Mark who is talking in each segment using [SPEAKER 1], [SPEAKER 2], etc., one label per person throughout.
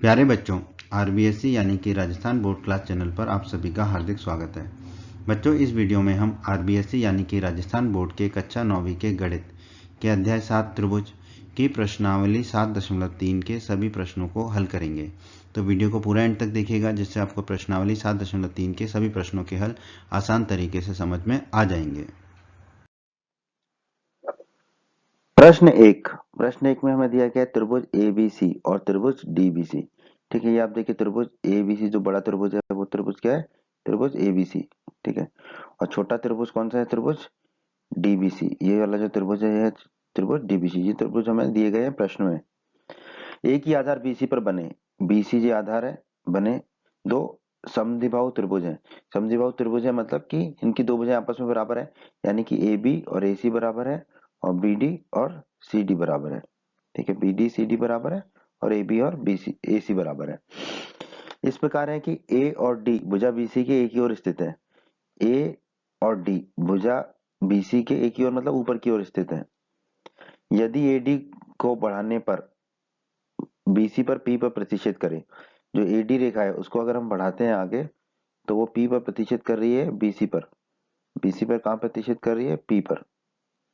[SPEAKER 1] प्यारे बच्चों, आरबीएससी यानी कि राजस्थान बोर्ड क्लास चैनल पर आप सभी का हार्दिक स्वागत है। बच्चों, इस वीडियो में हम आरबीएससी यानी कि राजस्थान बोर्ड के कक्षा 9वीं के गणित के अध्याय 7 त्रिभुज की प्रश्नावली 7.3 के सभी प्रश्नों को हल करेंगे। तो वीडियो को पूरा एंड तक देखिएगा, जिससे आपको प्रश्नावली 7.3 के सभी प्रश्नों के हल आसान तरीके से समझ में आ जाएंगे।
[SPEAKER 2] प्रश्न एक में हमें दिया गया है त्रिभुज एबीसी और त्रिभुज डीबीसी। ठीक है, ये आप देखिए त्रिभुज एबीसी जो बड़ा त्रिभुज है वो त्रिभुज क्या है? त्रिभुज एबीसी। ठीक है, और छोटा त्रिभुज कौन सा है? त्रिभुज डीबीसी। ये वाला जो त्रिभुज है यह त्रिभुज डीबीसी। ये त्रिभुज हमें दिए गए हैं प्रश्न में। एक ही आधार बीसी पर बने, बीसी जो आधार है बने दो समद्विबाहु त्रिभुज है। समद्विबाहु त्रिभुज है मतलब कि इनकी दो भुजाएं आपस में बराबर है, यानी कि ए बी और ए सी बराबर है और बी डी और सी डी बराबर है। ठीक है, बी डी सी डी बराबर है और ए बी और बी सी ए सी बराबर है। इस प्रकार है कि ए और डी भुजा बीसी के एक ही ओर स्थित है। ए और डी भुजा बीसी के एक ही ओर मतलब ऊपर की ओर स्थित है। यदि एडी को बढ़ाने पर बीसी पर पी पर प्रतिशत करे, जो एडी रेखा है उसको अगर हम बढ़ाते हैं आगे तो वो पी पर प्रतिशत कर रही है बीसी पर। बीसी पर कहाँ प्रतिशत कर रही है? पी पर।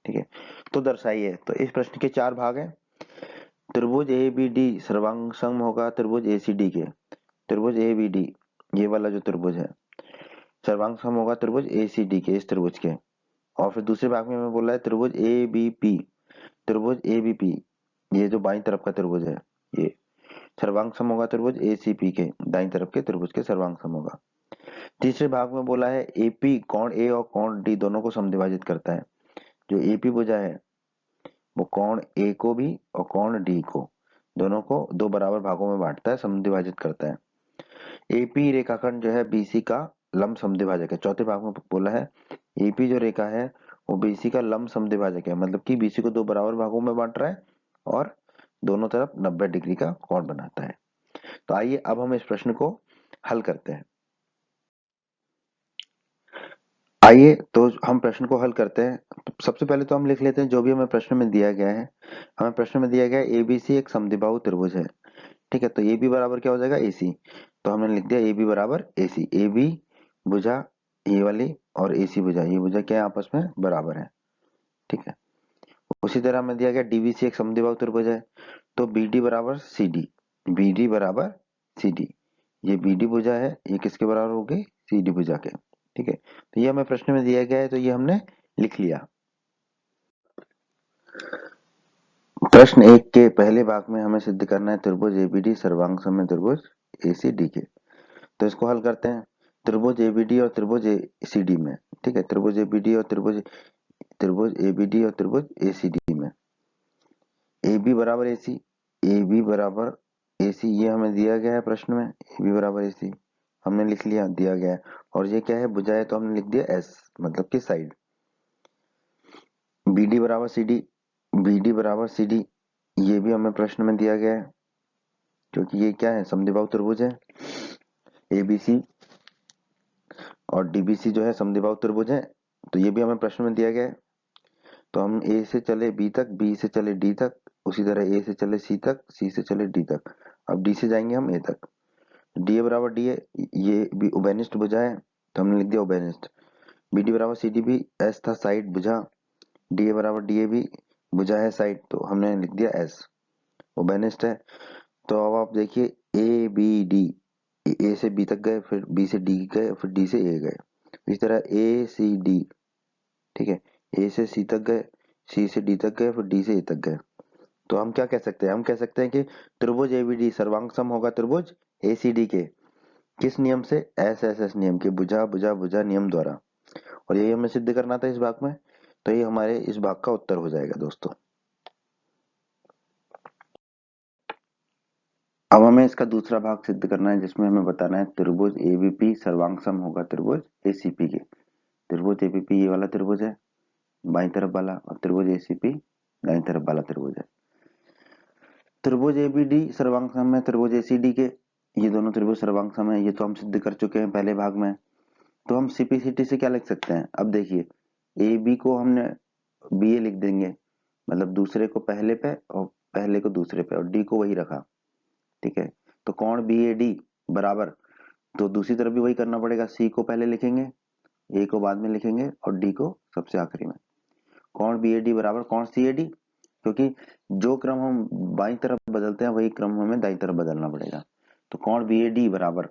[SPEAKER 2] ठीक है, तो दर्शाइए। तो इस प्रश्न के चार भाग हैं। त्रिभुज ए बी डी सर्वांग सम होगा त्रिभुज ए सी डी के। त्रिभुज ए बी डी ये वाला जो त्रिभुज है सर्वांग सम होगा त्रिभुज ए सी डी के, इस त्रिभुज के। और फिर दूसरे भाग में हमें बोला है त्रिभुज ए बी पी। त्रिभुज ए बी पी ये जो बाईं तरफ का त्रिभुज है ये सर्वांग सम होगा त्रिभुज ए सी पी के, दाईं तरफ के त्रिभुज के सर्वांग सम होगा। तीसरे भाग में बोला है एपी कोण ए और कोण डी दोनों को समद्विभाजित करता है। जो एपी भुजा है वो कोण ए को भी और कोण डी को दोनों को दो बराबर भागों में बांटता है, समद्विभाजित करता है। एपी रेखाखंड जो है बीसी का लंब समद्विभाजक है। चौथे भाग में बोला है एपी जो रेखा है वो बीसी का लंब समद्विभाजक है, मतलब कि बीसी को दो बराबर भागों में बांट रहा है और दोनों तरफ 90 डिग्री का कोण बनाता है। तो आइए अब हम इस प्रश्न को हल करते हैं। आइए तो हम प्रश्न को हल करते हैं। तो सबसे पहले तो हम लिख लेते हैं जो भी हमें प्रश्न में दिया गया है। हमें प्रश्न में दिया गया है एबीसी एक समद्विबाहु त्रिभुज है। ठीक है, तो ए बी बराबर क्या हो जाएगा? एसी। तो हमने लिख दिया ए बी बराबर एसी। ए बी भुजा ये वाली और एसी भुजा ये भुजा क्या है? आपस में बराबर है। ठीक है, उसी तरह हमें दिया गया डीबीसी एक समद्विबाहु त्रिभुज है। तो बी डी बराबर सी डी। बी डी बराबर सी डी, ये बी डी भुजा है, ये किसके बराबर होगी? सी डी भुजा के। ठीक है, तो ये हमें प्रश्न में दिया गया है तो ये हमने लिख लिया। प्रश्न एक के पहले भाग में हमें सिद्ध करना है त्रिभुज एबीडी सर्वांग सम है त्रिभुज एसीडी के। तो इसको हल करते हैं। त्रिभुज एबीडी और त्रिभुज एसीडी में। ठीक है, त्रिभुज एबीडी और त्रिभुज एबीडी और त्रिभुज एसीडी में ए बी बराबर ए सी। ए बी बराबर ए सी ये हमें दिया गया है प्रश्न में। ए बी बराबर ए सी हमने लिख लिया, दिया गया है। और ये क्या है? भुजा है, तो हमने लिख दिया एस, मतलब कि साइड। बी डी बराबर सी डी। बी डी बराबर सी डी ये भी हमें प्रश्न में दिया गया है, क्योंकि ये क्या है? समद्विबाहु त्रिभुज है। ए बी सी और डीबीसी जो है समद्विबाहु त्रिभुज है, तो ये भी हमें प्रश्न में दिया गया है। तो हम ए से चले बी तक, बी से चले डी तक, उसी तरह ए से चले सी तक, सी से चले डी तक। अब डी से जाएंगे हम ए तक। डी ए बराबर डी ए ये भी उभयनिष्ठ भुजा है, तो हमने लिख दिया उभयनिष्ठ। बी डी बराबर सी डी भी एस था साइड भुजा। डी ए बराबर डी ए भी भुजा है साइड, तो हमने लिख दिया एस, उभयनिष्ठ है। तो अब आप देखिए ए बी डी, ए से बी तक गए, फिर बी से डी गए, फिर डी से ए गए। इस तरह ए सी डी। ठीक है, ए से सी तक गए, सी से डी तक गए, फिर डी से ए तक गए। तो हम क्या कह सकते हैं? हम कह सकते हैं कि त्रिभुज एबीडी सर्वांग सम होगा त्रिभुज एसीडी के। किस नियम से? एस एस एस नियम के, भुजा भुजा भुजा नियम द्वारा। और यही हमें सिद्ध करना था इस भाग में। तो ये हमारे इस भाग का उत्तर हो जाएगा दोस्तों। अब हमें इसका दूसरा भाग सिद्ध करना है, जिसमें हमें बताना है त्रिभुज एबीपी सर्वांग सम होगा त्रिभुज एसीपी के। त्रिभुज एबीपी ये वाला त्रिभुज है बाईं तरफ वाला, और त्रिभुज एसीपी दाईं तरफ वाला त्रिभुज है। त्रिभुज एबीडी सर्वांग सम है त्रिभुज एसीडी के। ये दोनों त्रिभुज सर्वांग सम है, ये तो हम सिद्ध कर चुके हैं पहले भाग में। तो हम सीपीसीटी से क्या लिख सकते हैं? अब देखिए ए बी को हमने बी ए लिख देंगे, मतलब दूसरे को पहले पे और पहले को दूसरे पे, और डी को वही रखा। ठीक है, तो कोण बी ए डी बराबर, तो दूसरी तरफ भी वही करना पड़ेगा, सी को पहले लिखेंगे, ए को बाद में लिखेंगे और डी को सबसे आखिरी में। कोण बी ए डी बराबर कोण सी ए डी, क्योंकि जो क्रम हम बाईं तरफ बदलते हैं वही क्रम हमें दाईं तरफ बदलना पड़ेगा। तो कोण बी ए डी बराबर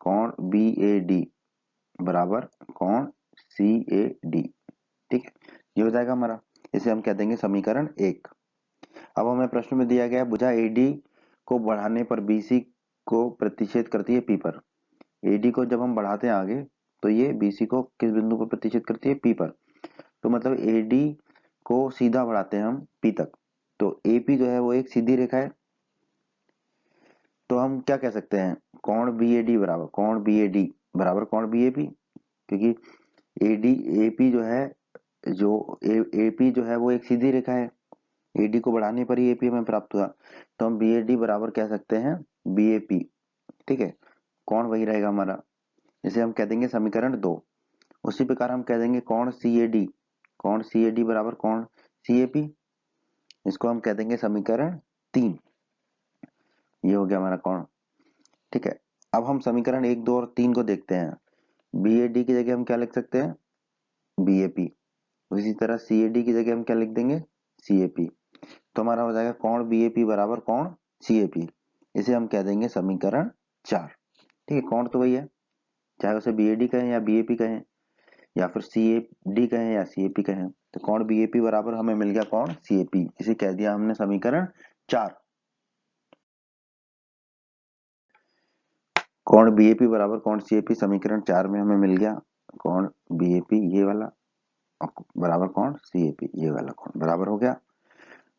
[SPEAKER 2] कोण बी ए डी बराबर कोण सी ए डी। ठीक है, ये हो जाएगा हमारा, इसे हम कह देंगे समीकरण 1। अब हमें प्रश्न में दिया गया भुजा एडी को बढ़ाने पर बीसी को प्रतिच्छेद करती है पी पर। एडी को जब हम बढ़ाते हैं आगे तो ये बीसी को किस बिंदु पर प्रतिच्छेद करती है, पी पर। तो मतलब एडी को सीधा बढ़ाते हैं हम पी तक, तो एपी जो है वो एक सीधी रेखा है। तो हम क्या कह सकते हैं, कोण बी ए डी बराबर कोण बी ए डी बराबर कोण बी ए पी, क्योंकि एडी एपी जो है एपी जो है वो एक सीधी रेखा है, एडी को बढ़ाने पर ही एपी हमें प्राप्त हुआ। तो हम बी ए डी बराबर कह सकते हैं बी ए पी। ठीक है, कोण वही रहेगा हमारा, इसे हम कह देंगे समीकरण 2। उसी प्रकार हम कह देंगे कोण सी ए डी बराबर कोण सी ए पी, इसको हम कह देंगे समीकरण 3। ये हो गया हमारा कोण। ठीक है, अब हम समीकरण 1, 2 और 3 को देखते हैं। बी ए डी की जगह हम क्या लिख सकते हैं, बी ए पी। इसी तरह सी ए डी की जगह हम क्या लिख देंगे, सी ए पी। तो हमारा हो जाएगा कोण बी ए पी बराबर कोण सी ए पी, इसे हम कह देंगे समीकरण 4। ठीक है, कोण तो वही है, चाहे उसे बी ए डी कहें या बी ए पी कहें या फिर सी ए डी कहें या सी ए पी कहें। तो कोण बी ए पी बराबर हमें मिल गया कोण सी ए पी, इसे कह दिया हमने समीकरण 4। कोण बी ए पी बराबर कोण सी ए पी समीकरण 4 में हमें मिल गया कोण बी ए पी ये वाला बराबर कोण सी ए पी ये वाला कोण बराबर हो गया।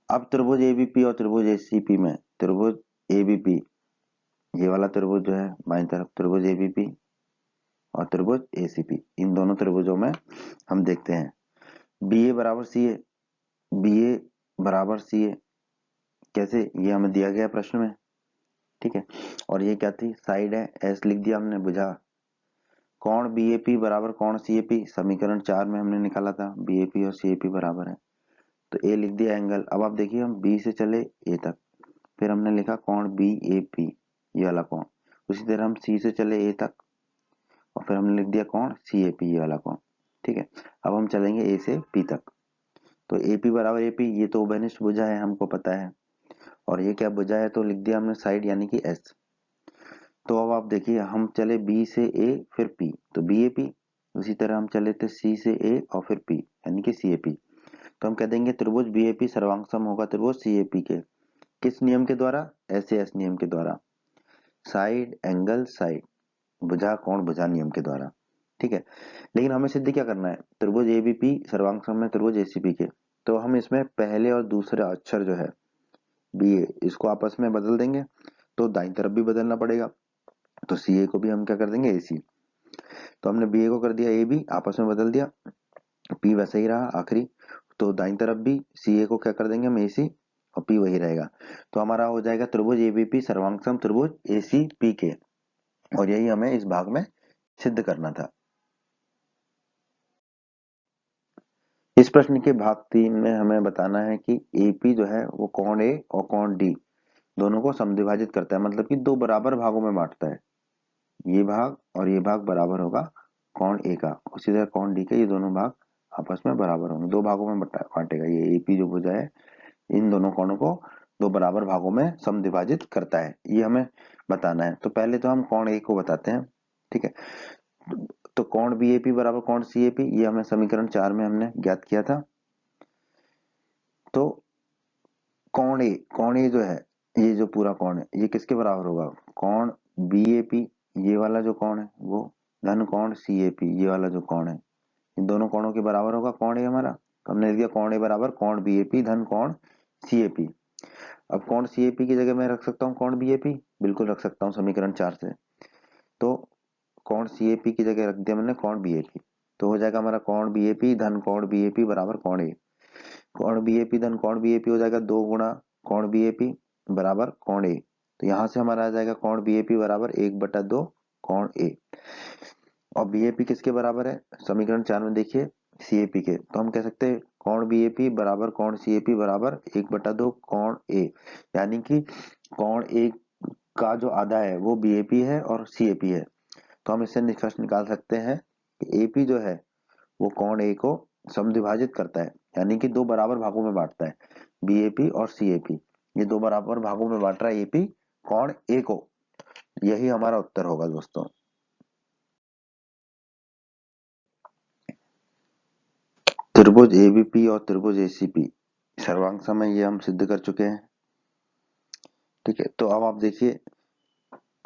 [SPEAKER 2] अब त्रिभुज एबीपी और त्रिभुज एसीपी में त्रिभुज एबीपी ये वाला त्रिभुज जो है बाईं तरफ, त्रिभुज एबीपी और त्रिभुज एसीपी, इन दोनों त्रिभुजों में हम देखते हैं बी ए बराबर सी ए, बी ए बराबर सी ए कैसे, ये हमें दिया गया प्रश्न में। ठीक है, और ये क्या थी, साइड है, एस लिख दिया हमने बुझा। कोण बी ए पी बराबर कोण सी ए पी समीकरण 4 में हमने निकाला था, बी ए पी और सी ए पी बराबर है, तो ए लिख दिया एंगल। अब आप देखिए हम बी से चले ए तक, फिर हमने लिखा कोण बी ए पी ये वाला कोण, उसी तरह हम सी से चले ए तक और फिर हमने लिख दिया कोण सी ए पी ये वाला कोण। ठीक है, अब हम चलेंगे ए से पी तक, तो ए पी बराबर ए पी, ये तो उभयनिष्ठ भुजा है हमको पता है, और ये क्या भुजा है, तो लिख दिया हमने साइड यानी कि एस। तो अब आप देखिए हम चले बी से ए फिर पी, तो बी ए पी, उसी तरह हम चले थे सी से ए और फिर पी यानी कि सी ए पी। तो हम कह देंगे त्रिभुज बी ए पी सर्वांग होगा त्रिभुज सी ए पी के, किस नियम के द्वारा, एस ए एस नियम के द्वारा, साइड एंगल साइड, भुजा कोण भुजा नियम के द्वारा। ठीक है, लेकिन हमें सिद्ध क्या करना है, त्रिभुज एबीपी सर्वांग सम है त्रिभुज एसीपी के, तो हम इसमें पहले और दूसरे अक्षर जो है बी ए इसको आपस में बदल देंगे, तो दाईं तरफ भी बदलना पड़ेगा, तो सी ए को भी हम क्या कर देंगे ए सी। तो हमने बी ए को कर दिया ए बी, आपस में बदल दिया, पी वैसे ही रहा आखिरी, तो दाईं तरफ भी सी ए को क्या कर देंगे हम ए सी और पी वही रहेगा। तो हमारा हो जाएगा त्रिभुज एबीपी सर्वांग सम त्रिभुज ए सी पी के, और यही हमें इस भाग में सिद्ध करना था। इस प्रश्न के भाग 3 में हमें बताना है कि एपी जो है वो कोण ए और कोण डी दोनों को समद्विभाजित करता है, मतलब कि दो बराबर भागों में बांटता है, ये भाग और ये भाग बराबर होगा कोण ए का, उसी तरह कोण डी के ये दोनों भाग आपस में बराबर होंगे, दो भागों में बांटेगा। ये एपी जो भुजा है इन दोनों कोणों को दो बराबर भागों में समद्विभाजित करता है, ये हमें बताना है। तो पहले तो हम कोण ए को बताते हैं। ठीक है, तो कोण बी ए पी बराबर कोण सी ए पी, ये हमें समीकरण 4 में हमने ज्ञात किया था। तो कोण ए जो है, ये जो पूरा कोण है ये किसके बराबर होगा, कोण बी ए पी ये वाला जो कोण है वो धन कोण सी ए पी ये वाला जो कोण है, इन दोनों कोणों के बराबर होगा कोण ए हमारा। तो हमने लिख दिया कोण ए बराबर कोण बी ए पी धन कोण सी ए पी। अब कोण सी ए पी की जगह मैं रख सकता हूँ कोण बी ए पी, बिल्कुल रख सकता हूँ समीकरण 4 से। तो कोण सी ए पी की जगह रख दिया मैंने कोण बी ए पी, तो हो जाएगा हमारा कोण बी ए पी धन कोण बी ए पी बराबर कोण ए। कोण बी ए पी धन कोण बी ए पी हो जाएगा 2 गुणा कोण बी ए पी बराबर कोण ए, तो यहां से हमारा आ जाएगा कोण बी ए पी बराबर 1/2 कोण ए। और बी ए पी किसके बराबर है, समीकरण 4 में देखिए सी ए पी के, तो हम कह सकते हैं कोण बी ए पी बराबर कोण सी ए पी बराबर 1/2 कोण ए, यानी कि कोण ए का जो आधा है वो बीएपी है और सीएपी है, तो हम इससे निष्कर्ष निकाल सकते हैं कि एपी जो है वो कोण ए को समद्विभाजित करता है, यानी कि दो बराबर भागों में बांटता है। बीएपी और सीएपी ये दो बराबर भागों में बांट रहा है एपी कोण ए को। यही हमारा उत्तर होगा दोस्तों। त्रिभुज एबीपी और त्रिभुज एसीपी सर्वांग सम है, ये हम सिद्ध कर चुके हैं। ठीक है, तो अब आप देखिए,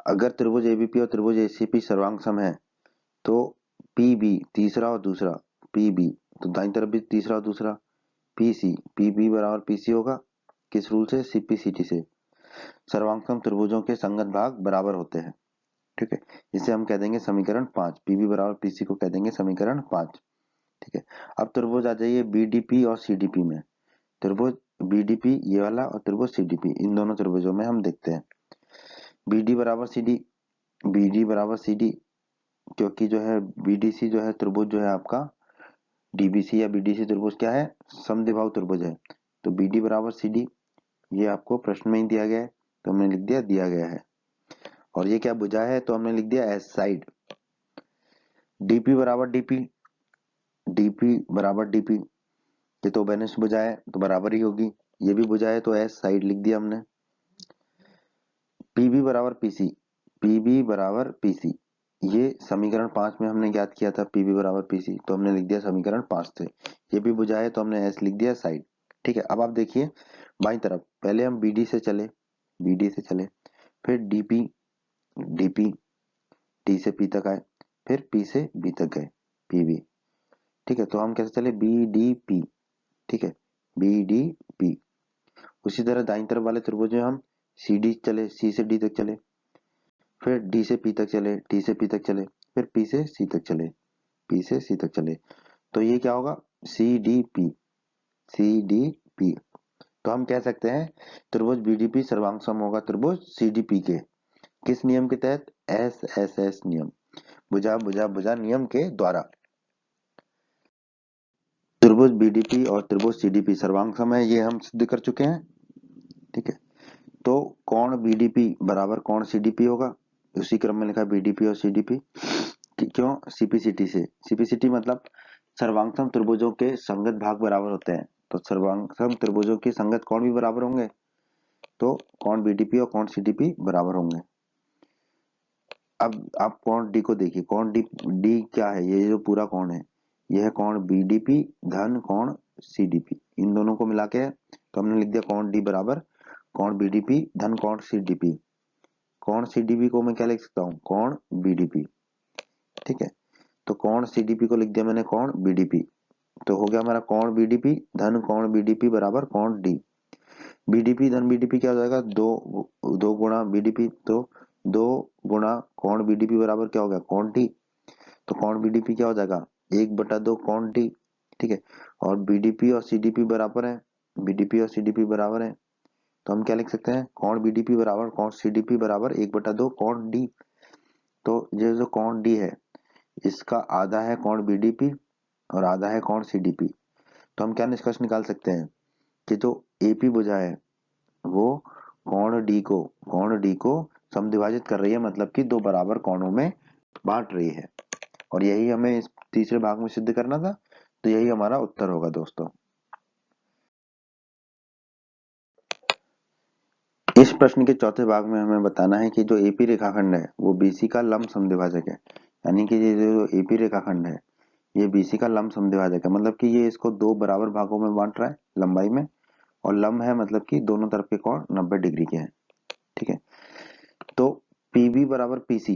[SPEAKER 2] अगर त्रिभुज एबीपी और त्रिभुज एसीपी सर्वांग सम है तो पीबी तीसरा और दूसरा, पीबी तो दाईं तरफ भी तीसरा और दूसरा, पीसी पीबी बराबर पीसी होगा, किस रूल से? सीपीसीटी से। सर्वांगसम त्रिभुजों के संगत भाग बराबर होते हैं। ठीक है, इसे हम कह देंगे समीकरण 5, पीबी बराबर पीसी को कह देंगे समीकरण 5। ठीक है, अब त्रिभुज आ जाइए बीडीपी और सीडीपी में। त्रिभुज बीडीपी ये वाला और त्रिभुज सीडीपी, इन दोनों त्रिभुजों में हम देखते हैं बीडी बराबर सीडी, बीडी बराबर सीडी, क्योंकि जो है बीडीसी जो है त्रिभुज जो है आपका डीबीसी या बीडीसी त्रिभुज क्या है? समद्विबाहु त्रिभुज है। तो बीडी बराबर सीडी ये आपको प्रश्न में ही दिया गया है, तो हमने लिख दिया गया है। और ये क्या भुजा है? तो हमने लिख दिया एस साइड। डीपी बराबर डीपी, डीपी बराबर डीपी, ये तो बेनिस्ट भुजा है तो बराबर ही होगी। ये भी भुजा है तो एस साइड लिख दिया हमने। पीबी बराबर पीसी, पीबी बराबर पीसी, ये समीकरण 5 में हमने ज्ञात किया था पीबी बराबर पीसी, तो हमने लिख दिया समीकरण 5 से। ये भी भुजा है तो हमने एस लिख दिया साइड। ठीक है, अब आप देखिए बाईं तरफ, पहले हम बीडी से चले, बीडी से चले, फिर डीपी, डीपी, डी से पी तक आए, फिर पी से बी तक गए, पीबी। ठीक है, तो हम कैसे चले? B D P. ठीक है, बी डी पी। उसी तरह दाईं तरफ वाले त्रिभुज में हम सी डी चले, सी से डी तक चले, फिर डी से पी तक चले, डी से पी तक चले, फिर पी से सी तक चले, पी से सी तक चले, तो ये क्या होगा? C D P, C D P. तो हम कह सकते हैं त्रिभुज बीडीपी सर्वांग सम होगा त्रिभुज सीडीपी के। किस नियम के तहत? एस एस एस नियम, भुजा भुजा भुजा नियम के द्वारा। त्रिभुज बीडीपी और त्रिभुज सीडीपी सर्वांग सम है, ये हम सिद्ध कर चुके हैं। ठीक है, तो कोण बीडीपी बराबर कोण सीडीपी होगा, उसी क्रम में लिखा बीडीपी और सीडीपी। क्यों? सीपीसीटी से। सीपीसीटी मतलब सर्वांगसम त्रिभुजों के संगत भाग बराबर होते हैं, तो सर्वांगसम त्रिभुजों के संगत कोण भी बराबर होंगे, तो कोण बीडीपी और कोण सीडीपी बराबर होंगे। अब आप कोण डी को देखिए, कोण डी, डी क्या है? ये जो पूरा कोण है यह है कोण बीडीपी धन कोण सीडीपी, इन दोनों को मिला के, तो हमने लिख दिया कोण डी बराबर कोण बीडीपी धन कोण सीडीपी। कोण सीडीपी को मैं क्या लिख सकता हूँ? कोण बीडीपी। ठीक है, तो कोण सीडीपी को लिख दिया मैंने कोण बीडीपी, तो हो गया हमारा कोण बीडीपी धन कोण बीडीपी बराबर कोण डी। बीडीपी धन बीडीपी क्या हो जाएगा? दो गुणा बीडीपी, तो 2 गुणा कोण बीडीपी बराबर क्या हो गया? कोण डी। तो कोण बीडीपी क्या हो जाएगा? 1/2 कोण डी। ठीक है, और बीडीपी और सीडीपी बराबर है, बीडीपी और सीडीपी बराबर है, तो हम क्या लिख सकते हैं? कोण बीडीपी बराबर कोण सीडीपी बराबर 1/2 कोण डी। तो ये जो कोण डी है इसका आधा है कोण बीडीपी और आधा है कोण सीडीपी, तो हम क्या निष्कर्ष निकाल सकते हैं कि जो एपी भुजा है वो कोण डी को समद्विभाजित कर रही है, मतलब कि दो बराबर कोणों में बांट रही है। और यही हमें इस तीसरे भाग में सिद्ध करना था, तो यही हमारा उत्तर होगा दोस्तों। इस प्रश्न के चौथे भाग में हमें बताना है कि जो एपी रेखाखंड है वो बीसी का लंब समद्विभाजक है, यानी कि ये जो एपी रेखाखंड है ये बीसी का लंब समद्विभाजक है, मतलब कि ये इसको दो बराबर भागों में बांट रहा है लंबाई में, और लंब है मतलब कि दोनों तरफ के कोण 90 डिग्री के हैं। ठीक है, तो पीबी बराबर पीसी,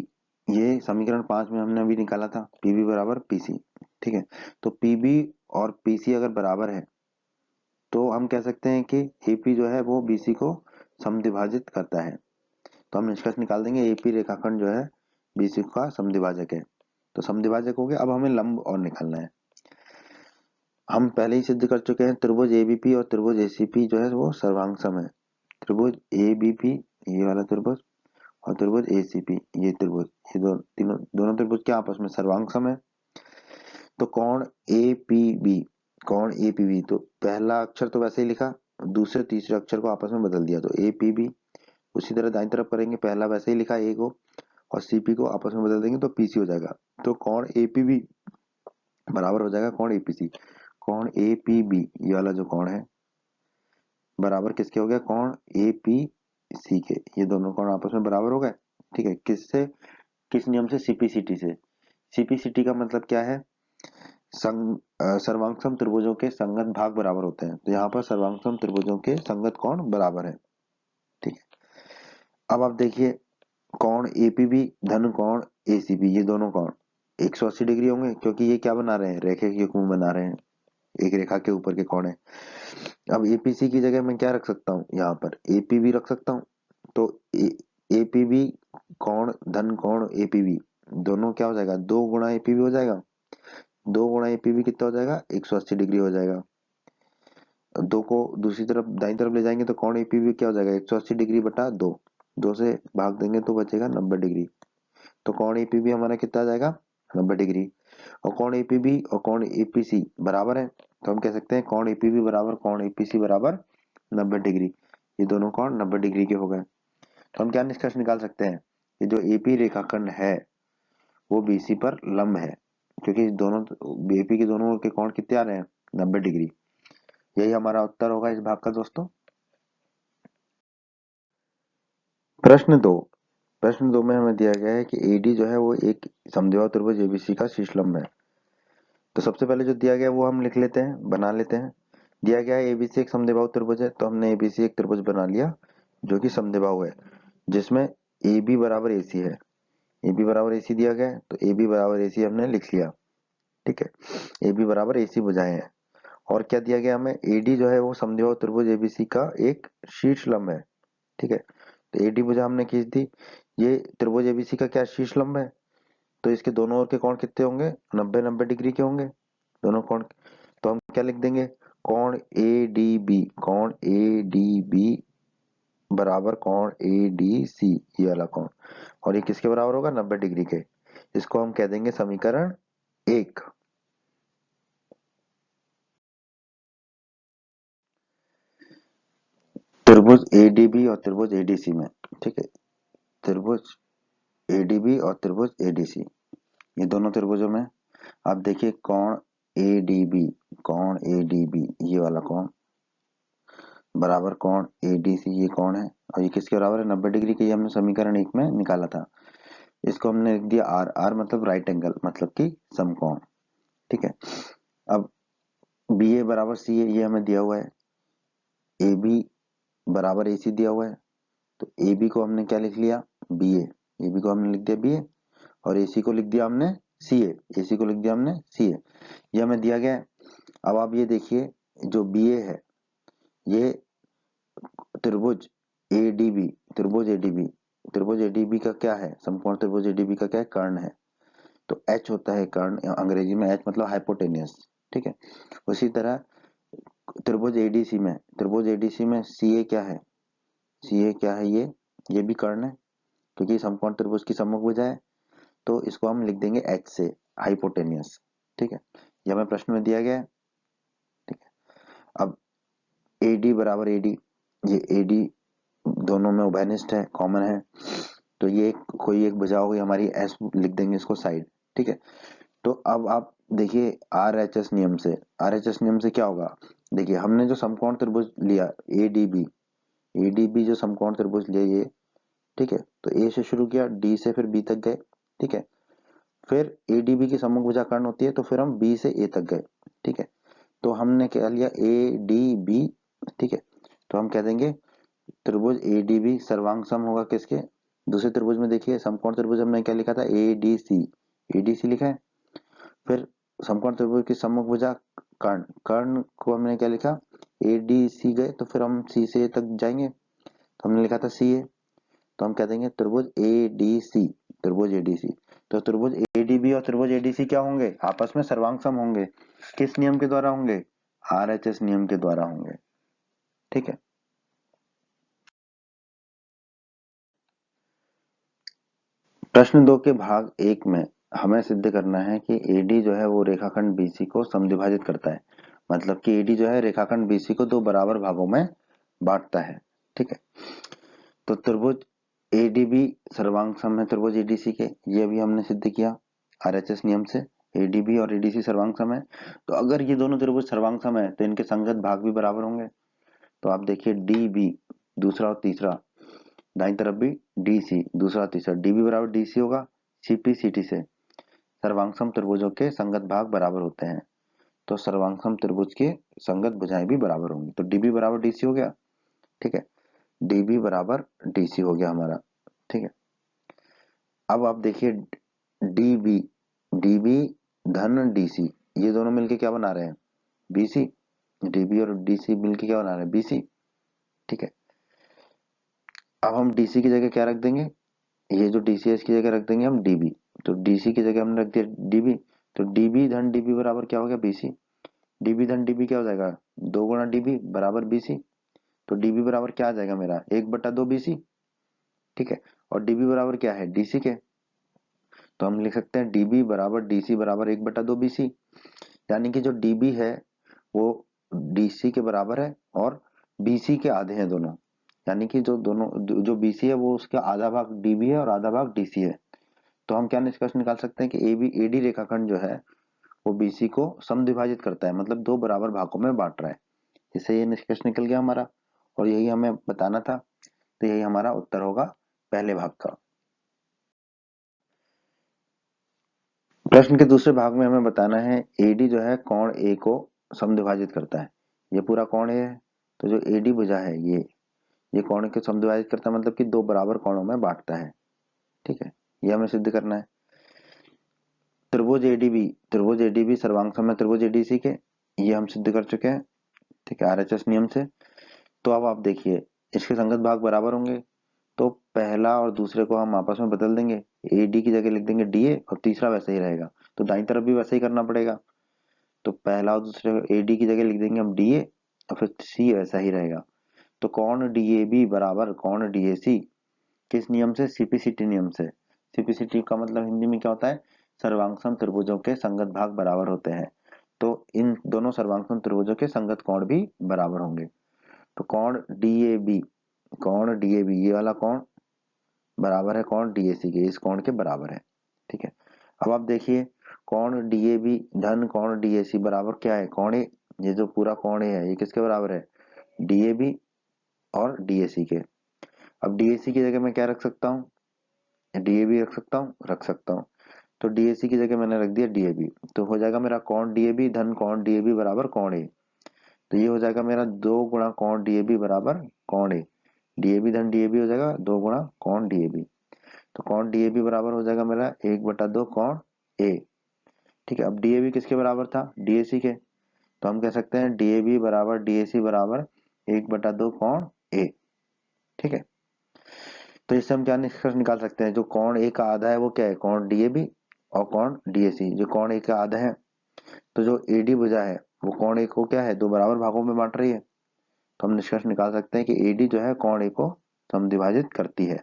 [SPEAKER 2] ये समीकरण 5 में हमने अभी निकाला था, पीबी बराबर पीसी। ठीक है, तो पीबी और पीसी अगर बराबर है तो हम कह सकते हैं कि एपी जो है वो बीसी को समद्विभाजित करता है, तो हम निष्कर्ष निकाल देंगे एपी रेखाखंड जो है बीसी का समद्विभाजक है। तो समद्विभाजक हो गया, अब हमें लंब और निकालना है। हम पहले ही सिद्ध कर चुके हैं त्रिभुज एबीपी और त्रिभुज एसीपी जो है वो सर्वांग सम है। त्रिभुज एबीपी ये वाला त्रिभुज और त्रिभुज एसीपी ये त्रिभुज, ये दोनों त्रिभुज क्या आपस में सर्वांग सम है। तो कोण एपीबी, कोण एपीबी, तो पहला अक्षर तो वैसे ही लिखा, दूसरे तीसरे अक्षर को आपस में बदल दिया, तो एपीबी उसी तरह दाईं तरफ करेंगे, पहला वैसे ही लिखा ए को और सीपी को आपस में बदल देंगे तो पीसी हो जाएगा। तो कोण एपीबी बराबर हो जाएगा कोण एपीसी। कोण एपीबी ये वाला जो कोण है बराबर किसके हो गया, कोण एपीसी के। ये दोनों कोण आपस में बराबर हो गए। ठीक है, किससे, किस नियम से, सीपीसीटी से। सीपीसीटी का मतलब क्या है, सर्वांग त्रिभुजों के संगत भाग बराबर होते हैं। तो यहाँ पर सर्वांग त्रिभुजों के संगत कोण बराबर है। ठीक है, अब आप देखिए कोण एपीबी धन कोण एसीबी, ये दोनों कोण 180 डिग्री होंगे, क्योंकि ये क्या बना रहे हैं, रेखे के कोण बना रहे हैं, एक रेखा के ऊपर के कोण है। अब एपीसी की जगह मैं क्या रख सकता हूँ, यहाँ पर एपीबी रख सकता हूँ। तो एपीबी कोण धन कोण एपीबी दोनों क्या हो जाएगा, 2 गुणा एपीबी हो जाएगा। 2 गुणा एपीबी कितना हो जाएगा, 180 डिग्री हो जाएगा। 2 को दूसरी तरफ दाईं तरफ ले जाएंगे तो कोण एपीबी क्या हो जाएगा, 180 डिग्री बटा 2, 2 से भाग देंगे तो बचेगा 90 डिग्री। तो कोण एपीबी हमारा कितना आ जाएगा, 90 डिग्री। और कोण एपीबी और कोण एपीसी बराबर है, तो हम कह सकते हैं कोण एपीबी बराबर कोण एपीसी बराबर 90 डिग्री। ये दोनों कोण 90 डिग्री के हो गए। तो हम क्या निष्कर्ष निकाल सकते हैं, ये जो एपी रेखाखंड है वो बीसी पर लंब है, क्योंकि दोनों एपी के दोनों ओर के कोण कितने आ रहे हैं, 90 डिग्री। यही हमारा उत्तर होगा इस भाग का दोस्तों। प्रश्न 2। प्रश्न 2 में हमें दिया गया है कि एडी जो है वो एक समद्विबाहु त्रिभुज एबीसी का शीर्ष लंब है। तो सबसे पहले जो दिया गया है वो हम लिख लेते हैं, बना लेते हैं। दिया गया है एबीसी एक समद्विबाहु त्रिभुज है, तो हमने एबीसी एक त्रिभुज बना लिया जो कि समद्विबाहु है, जिसमें ए बी बराबर ए सी है। ए बी बराबर ए सी दिया गया है, तो ए बी बराबर ए सी हमने लिख लिया। ठीक है, ए बी बराबर ए सी बुझाए हैं। और क्या दिया गया हमें, एडी जो है वो समद्विबाहु त्रिभुज एबीसी का एक शीर्ष लंब है। ठीक है, तो एडी भुजा हमने खींच दी। ये त्रिभुज एबीसी का क्या शीर्ष लंब है, तो इसके दोनों ओर के कोण कितने होंगे, 90-90 डिग्री के होंगे दोनों कोण। तो हम क्या लिख देंगे, कोण ए डी बी, कोण ए डी बी बराबर कोण ए डी सी, ये वाला कोण। और ये किसके बराबर होगा, 90 डिग्री के। इसको हम कह देंगे समीकरण 1। त्रिभुज एडीबी और त्रिभुज एडीसी में, ठीक है, त्रिभुज एडीबी और त्रिभुज एडीसी, ये दोनों त्रिभुजों में आप देखिए कोण एडीबी, कोण एडीबी ये वाला कोण बराबर कोण एडीसी, ये कोण है। और ये किसके बराबर है, 90 डिग्री के। ये हमने समीकरण 1 में निकाला था। इसको हमने लिख दिया आर, आर मतलब राइट एंगल, मतलब कि समकोण। ठीक है, अब बी ए बराबर सी ए ये हमें दिया हुआ है, ए बी बराबर ए सी दिया हुआ है। तो ए बी को हमने क्या लिख लिया, बी ए बी को हमने लिख दिया बी ए, और ए सी को लिख दिया हमने सी ए सी को लिख दिया हमने सी ए, ये हमें दिया गया है। अब आप ये देखिए जो बी ए है ये त्रिभुज एडीबी, त्रिभुज एडीबी, त्रिभुज एडीबी का क्या है, समकोण त्रिभुज एडीबी का क्या है, कर्ण है। तो एच होता है कर्ण, अंग्रेजी में एच मतलब हाइपोटेनियस। ठीक है, उसी तरह त्रिभुज एडीसी में, त्रिभुज एडीसी में सी ए क्या है, सी ए क्या है, ये भी कर्ण है, क्योंकि समकोण त्रिभुज की सम्मुख भुजा है। तो इसको हम लिख देंगे एच से, हाइपोटेनियस। ठीक है, ये हमें प्रश्न में दिया गया है। ठीक है, अब एडी बराबर एडी, ये एडी दोनों में उभयनिष्ठ है, कॉमन है। तो ये कोई एक भुजा होगी हमारी, एस लिख देंगे इसको साइड। ठीक है, तो अब आप देखिए आरएचएस नियम से, आरएचएस नियम से क्या होगा, देखिए हमने जो समकोण त्रिभुज लिया एडीबी, एडीबी जो समकोण त्रिभुज लिया ये, ठीक है, तो ए से शुरू किया, डी से फिर बी तक गए। ठीक है, फिर एडीबी की सम्मुख भुजा कर्ण होती है, तो फिर हम बी से ए तक गए। ठीक है, तो हमने क्या लिया ए डी बी। ठीक है, तो हम कह देंगे त्रिभुज एडीबी सर्वांग सम होगा किसके, दूसरे त्रिभुज में देखिए समकोण त्रिभुज हमने क्या लिखा था, एडीसी, एडीसी लिखा है। फिर समकोण त्रिभुज की सम्मुख भुजा कर्ण, कर्ण को हमने क्या लिखा, एडीसी गए, तो फिर हम सी से ए तक जाएंगे, तो हमने लिखा था सी ए। तो हम कह देंगे त्रिभुज एडीसी, त्रिभुज एडीसी। तो त्रिभुज एडीबी और त्रिभुज एडीसी क्या होंगे, आपस में सर्वांग सम होंगे। किस नियम के द्वारा होंगे, आरएचएस नियम के द्वारा होंगे। ठीक है, प्रश्न 2 के भाग 1 में हमें सिद्ध करना है कि एडी जो है वो रेखाखंड बीसी को समद्विभाजित करता है, मतलब कि एडी जो है रेखाखंड बीसी को 2 बराबर भागों में बांटता है। ठीक है, तो त्रिभुज एडीबी सर्वांग सम है त्रिभुज एडीसी के, ये अभी हमने सिद्ध किया आरएचएस नियम से। एडीबी और एडीसी सर्वांग सम है, तो अगर ये दोनों त्रिभुज सर्वांग सम है तो इनके संगत भाग भी बराबर होंगे। तो आप देखिए डीबी दूसरा और तीसरा, दाईं तरफ भी डीसी दूसरा और तीसरा, डीबी बराबर डीसी होगा सीपी सीटी से। सर्वांगसम त्रिभुजों के संगत भाग बराबर होते हैं, तो सर्वांगसम त्रिभुज के संगत भुजाएं भी बराबर होंगी। तो डीबी बराबर डीसी हो गया, ठीक है, डीबी बराबर डीसी हो गया हमारा, ठीक है। अब आप देखिए डीबी, डीबी धन डीसी, ये दोनों मिलके क्या बना रहे हैं, बीसी। डीबी और डीसी मिलके क्या बना रहे हैं, बीसी, ठीक है। अब हम डीसी की जगह क्या रख देंगे, ये जो डीसी है इसकी जगह रख देंगे हम डीबी। तो डीसी की जगह हमने रख दिया डीबी, तो डीबी धन डीबी बराबर क्या हो गया, बीसी। डीबी धन डीबी क्या हो जाएगा, 2 गुणा डीबी बराबर बीसी। तो डीबी बराबर क्या आ जाएगा मेरा, 1/2 बीसी, ठीक है। और डीबी बराबर क्या है, डीसी के, तो हम लिख सकते हैं डीबी बराबर डीसी बराबर 1/2 बीसी। यानी कि जो डीबी है वो डीसी के बराबर है और बीसी के आधे हैं दोनों। यानी कि जो दोनों जो बीसी है वो उसका आधा भाग डीबी है और आधा भाग डीसी है। तो हम क्या निष्कर्ष निकाल सकते हैं कि एबी एडी रेखाखंड जो है वो बीसी को समद्विभाजित करता है, मतलब 2 बराबर भागों में बांट रहा है। इससे ये निष्कर्ष निकल गया हमारा, और यही हमें बताना था। तो यही हमारा उत्तर होगा पहले भाग का। प्रश्न के दूसरे भाग में हमें बताना है एडी जो है कोण ए को समद्विभाजित करता है। ये पूरा कोण ए है, तो जो एडी भुजा है ये कोण को समद्विभाजित करता है, मतलब कि 2 बराबर कोणों में बांटता है, ठीक है। ये हमें सिद्ध करना है। त्रिभुज एडीबी सर्वांग सम है त्रिभुज एडीसी के, ये हम सिद्ध कर चुके हैं, ठीक है, आरएचएस नियम से। तो अब आप देखिए इसके संगत भाग बराबर होंगे, तो पहला और दूसरे को हम आपस में बदल देंगे, ए डी की जगह लिख देंगे डी ए और तीसरा वैसे ही रहेगा। तो दाईं तरफ भी वैसे ही करना पड़ेगा, तो पहला और दूसरे ए डी की जगह लिख देंगे हम डी ए और फिर सी वैसा ही रहेगा। तो कौन डी ए बी बराबर कौन डी ए सी, किस नियम से, सीपीसीटी नियम से। सीपीसीटी का मतलब हिंदी में क्या होता है, सर्वांगसम त्रिभुजों के संगत भाग बराबर होते हैं। तो इन दोनों सर्वांगसम त्रिभुजों के संगत कोण भी बराबर होंगे। तो कौन डी ए बी, कौन डी ए बी ये वाला कौन बराबर है कौन डीएसी के, इस कोण के बराबर है, ठीक है। अब आप देखिए कौन डीएबी धन कौन डीएसी बराबर क्या है, कौन ए, ये जो पूरा कौन ए है ये किसके बराबर है, डीएबी और डीएसी के। अब डीएसी की जगह मैं क्या रख सकता हूँ, डीएबी रख सकता हूँ, रख सकता हूँ। तो डीएसी की जगह मैंने रख दिया डीएबी, तो हो जाएगा मेरा कौन डीएबी धन कौन डीएबी बराबर कौन ए। तो ये हो जाएगा मेरा 2 गुणा कौन डीएबी बराबर कौन ए, डीएबी धन डीएबी हो जाएगा 2 गुणा कौन डीएबी। तो कौन डीएबी बराबर हो जाएगा मेरा 1/2 कौन ए, ठीक है। अब डीएबी किसके बराबर था, डीएसी के, तो हम कह सकते हैं डीएबी बराबर डीएसी बराबर 1/2 कौन ए, ठीक है। तो इससे हम क्या निष्कर्ष निकाल सकते हैं, जो कौन ए का आधा है वो क्या है, कौन डीएबी और कौन डीएसी। जो कौन ए का आधा है तो जो एडी भुजा है वो कौन ए को क्या है 2 बराबर भागों में बांट रही है। तो हम निष्कर्ष निकाल सकते हैं कि एडी जो है कौन ए को समद्विभाजित करती है।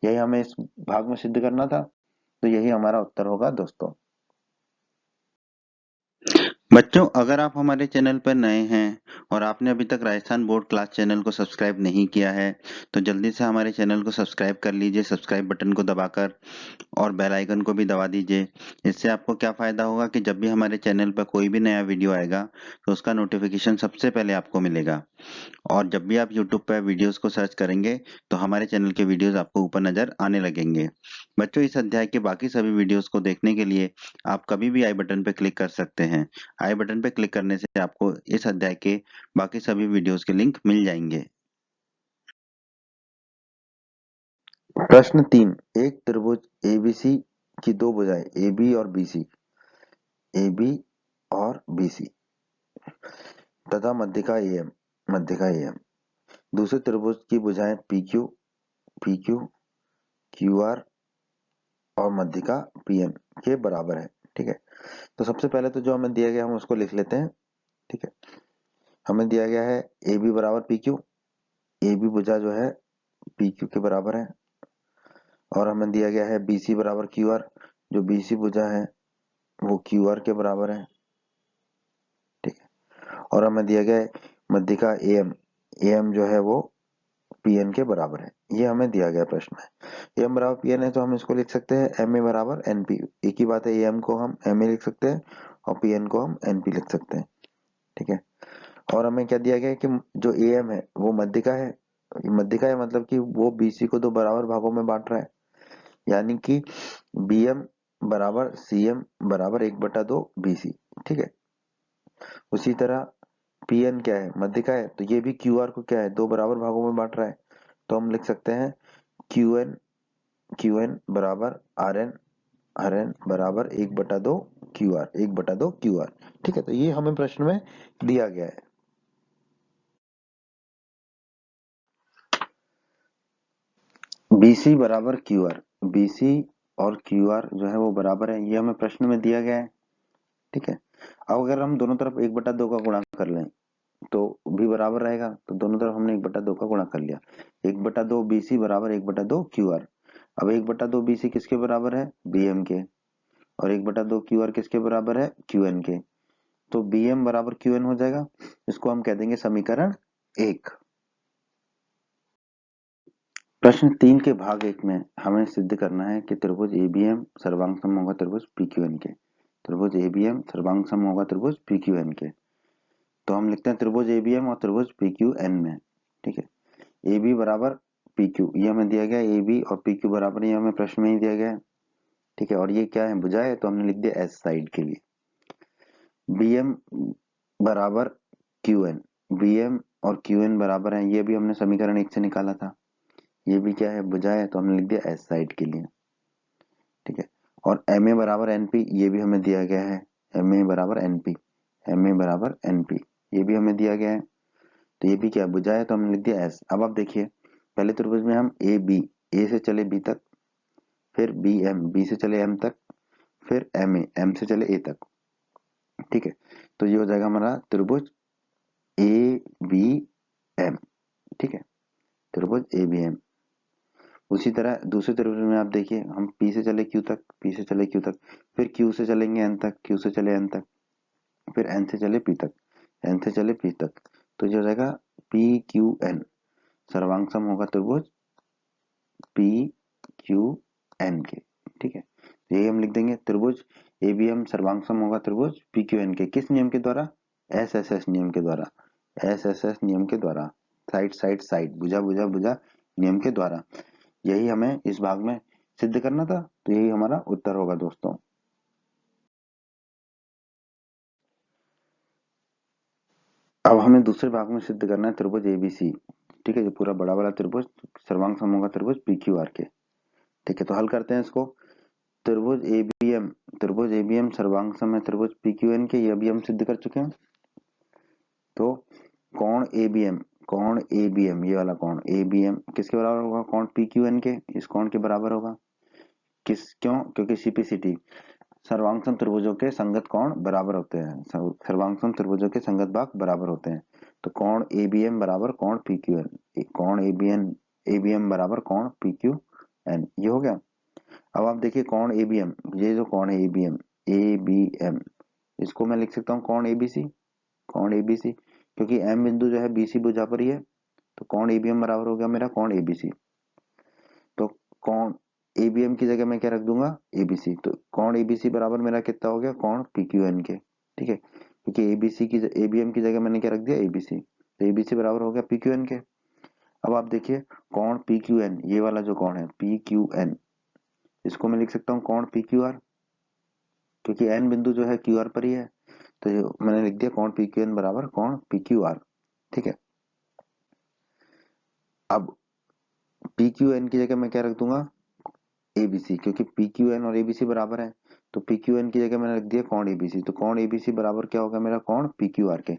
[SPEAKER 2] यही हमें इस भाग में सिद्ध करना था, तो यही हमारा उत्तर होगा दोस्तों।
[SPEAKER 1] बच्चों, अगर आप हमारे चैनल पर नए हैं और आपने अभी तक राजस्थान बोर्ड क्लास चैनल को सब्सक्राइब नहीं किया है तो जल्दी से हमारे चैनल को सब्सक्राइब कर लीजिए, सब्सक्राइब बटन को दबाकर, और बेल आइकन को भी दबा दीजिए। इससे आपको क्या फ़ायदा होगा कि जब भी हमारे चैनल पर कोई भी नया वीडियो आएगा तो उसका नोटिफिकेशन सबसे पहले आपको मिलेगा। और जब भी आप YouTube पर वीडियोस को सर्च करेंगे तो हमारे चैनल के वीडियोस आपको ऊपर नज़र आने लगेंगे। बच्चों, इस अध्याय के बाकी सभी वीडियोस को देखने के लिए आप कभी भी आई बटन पर क्लिक कर सकते हैं। आई बटन पर क्लिक करने से आपको इस अध्याय के बाकी सभी वीडियोस के लिंक मिल जाएंगे।
[SPEAKER 2] प्रश्न 3, एक त्रिभुज एबीसी की 2 भुजाएं AB और BC, AB और BC तथा मध्यिका AM, दूसरे त्रिभुज की भुजाएं PQ, PQ, QR और मध्यिका PM के बराबर है, ठीक है। तो सबसे पहले तो जो हमें दिया गया हम उसको लिख लेते हैं, ठीक है। हमें दिया गया है AB बराबर PQ, AB भुजा जो है PQ के बराबर है, और हमें दिया गया है BC बराबर QR, जो BC भुजा है वो QR के बराबर है, ठीक है। और हमें दिया गया है मध्यिका AM, AM जो है वो पी एन के बराबर है, ये हमें दिया गया प्रश्न में। एम बराबर पी एन है तो हम इसको लिख सकते हैं एम ए बराबर एन पी। एक ही बात है, एम को हम एम ए लिख सकते हैं और पी एन को हम एन पी लिख सकते हैं। ठीक है, और हमें क्या दिया गया है कि जो ए एम है वो मध्यिका है। मध्यिका है मतलब कि वो बीसी को दो बराबर भागों में बांट रहा है, यानी कि बी एम बराबर सी एम बराबर 1/2 बीसी। ठीक है, उसी तरह पी एन क्या है, मध्यिका है, तो ये भी क्यू आर को क्या है, दो बराबर भागों में बांट रहा है। तो हम लिख सकते हैं क्यू एन बराबर आर एन बराबर 1/2 क्यू आर, 1/2 क्यू आर। ठीक है, तो ये हमें प्रश्न में दिया गया है। बीसी बराबर क्यू आर, बीसी और क्यू आर जो है वो बराबर है, ये हमें प्रश्न में दिया गया है। ठीक है, अब अगर हम दोनों तरफ 1/2 का गुणा कर लें तो भी बराबर रहेगा, तो दोनों तरफ हमने 1/2 का गुणा कर लिया। 1/2 बीसी बराबर 1/2 क्यू आर। अब 1/2 बीसी किसके बराबर है, बी एम के, और 1/2 क्यू आर किसके बराबर है, क्यू एन के। तो बी एम बराबर क्यू एन हो जाएगा, इसको हम कह देंगे समीकरण 1। प्रश्न 3 के भाग 1 में हमें सिद्ध करना है कि त्रिभुज एबीएम सर्वांग सम होगा त्रिभुज पीक्यूएन के। त्रिभुज एबीएम सर्वांग सम होगा त्रिभुज पीक्यूएन के। तो हम लिखते हैं त्रिभुज एबीएम और त्रिभुज पीक्यूएन में। ठीक है, AB बराबर PQ, ये हमें दिया गया है, AB और PQ बराबर, ये हमें प्रश्न में ही दिया गया है। ठीक है, और ये क्या है, भुजा है, तो हमने लिख दिया S साइड के लिए। BM बराबर QN, BM और QN बराबर है, ये भी हमने समीकरण 1 से निकाला था। ये भी क्या है, भुजा है, तो हमने लिख दिया S साइड के लिए। ठीक है, और MA बराबर NP, ये भी हमें दिया गया है, MA बराबर NP, MA बराबर NP, ये भी हमें दिया गया है। तो ये भी क्या भुजा है, तो हमने लिख दिया S। अब आप देखिए, पहले त्रिभुज में हम ए से चले बी तक, फिर बी से चले एम तक, फिर एम से चले ए तक। ठीक है, तो ये हो जाएगा हमारा त्रिभुज ए बी एम। ठीक है, त्रिभुज ए बी एम। उसी तरह दूसरे त्रिभुज में आप देखिए, हम पी से चले क्यू तक, पी से चले क्यू तक, फिर क्यू से चलेंगे एन तक, क्यू से चले एन तक, फिर एन से चले पी तक, एन से चले पी तक। तो ये हो जाएगा पी क्यू एन, सर्वांग सम होगा त्रिभुज पी क्यू एन के। ठीक है, यही हम लिख देंगे त्रिभुज एबीएम सर्वांग सम होगा त्रिभुज पी क्यू एन के। किस नियम के द्वारा, एस एस एस नियम के द्वारा, एस एस एस नियम के द्वारा, साइड साइड साइड, भुजा भुजा भुजा नियम के द्वारा। यही हमें इस भाग में सिद्ध करना था, तो यही हमारा उत्तर होगा दोस्तों। अब हमें दूसरे भाग में सिद्ध करना है त्रिभुज एबीसी। ठीक है, जो पूरा बड़ा वाला त्रिभुज सर्वांग सम होगा त्रिभुज पी क्यू आर के। ठीक है, तो हल करते हैं इसको। त्रिभुज एबीएम सर्वांग सम है त्रिभुज पीक्यूएन के, ये अभी हम सिद्ध कर चुके हैं। तो कोण एबीएम, ये वाला कोण एबीएम किसके बराबर होगा, कोण पीक्यूएन के, इस कोण के बराबर होगा। क्यों, क्योंकि सीपीसीटी सर्वांग सम त्रिभुजों के संगत कोण बराबर होते हैं, सर्वांग सम त्रिभुजों के संगत भाग बराबर होते हैं। तो कोण एबीएम बराबर कोण पीक्यूएन, कोण एबीएम बराबर कोण पीक्यूएन, ये हो गया। अब आप देखिए कोण एबीएम, ये जो कोण है एबीएम, इसको मैं लिख सकता हूँ कोण एबीसी, कोण एबीसी, क्योंकि एम बिंदु जो है बीसी भुजा पर ही है। तो कोण एबीएम बराबर हो गया मेरा कोण एबीसी। तो कोण एबीएम की जगह मैं क्या रख दूंगा, एबीसी। तो कोण एबीसी बराबर मेरा कितना हो गया, कोण पीक्यूएन के। ठीक है, क्योंकि एबीएम की जगह मैंने क्या रख दिया, एबीसी। तो एबीसी बराबर हो गया पीक्यूएन के। अब आप देखिए कोण पीक्यूएन, ये वाला जो कोण है पीक्यूएन, इसको मैं लिख सकता हूँ कोण पीक्यूआर, क्योंकि एन बिंदु जो है क्यू आर पर ही है। तो मैंने लिख दिया कोण पी क्यू एन बराबर कोण पी क्यू आर। ठीक है, अब पी क्यू एन की जगह मैं क्या रख दूंगा, एबीसी, क्योंकि पी क्यू एन और एबीसी बराबर है। तो पी क्यू एन की जगह मैंने रख दिया कोण एबीसी। तो कोण एबीसी बराबर क्या होगा मेरा, कोण पी क्यू आर के।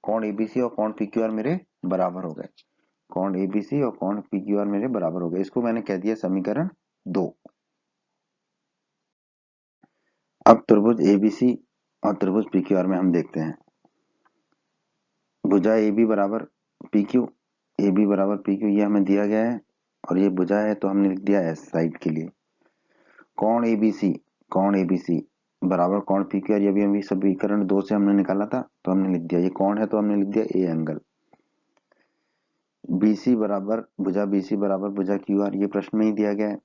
[SPEAKER 2] कोण एबीसी और कोण पी क्यू आर मेरे बराबर हो गए, कोण एबीसी और कोण पी क्यू आर मेरे बराबर हो गए। इसको मैंने कह दिया समीकरण 2। अब त्रिभुज एबीसी और त्रिभुज पी क्यू आर में हम देखते हैं, भुजा ए बी बराबर पी क्यू, ए बी बराबर पी क्यू, ये हमें दिया गया है, और ये भुजा है तो हमने लिख दिया एस साइड के लिए। कोण एबीसी बराबर कोण पी क्यू, ये भी हम समीकरण 2 से हमने निकाला था, तो हमने लिख दिया, ये कोण है तो हमने लिख दिया ए एंगल। BC बराबर भुजा BC बराबर भुजा QR, ये प्रश्न में ही दिया गया है।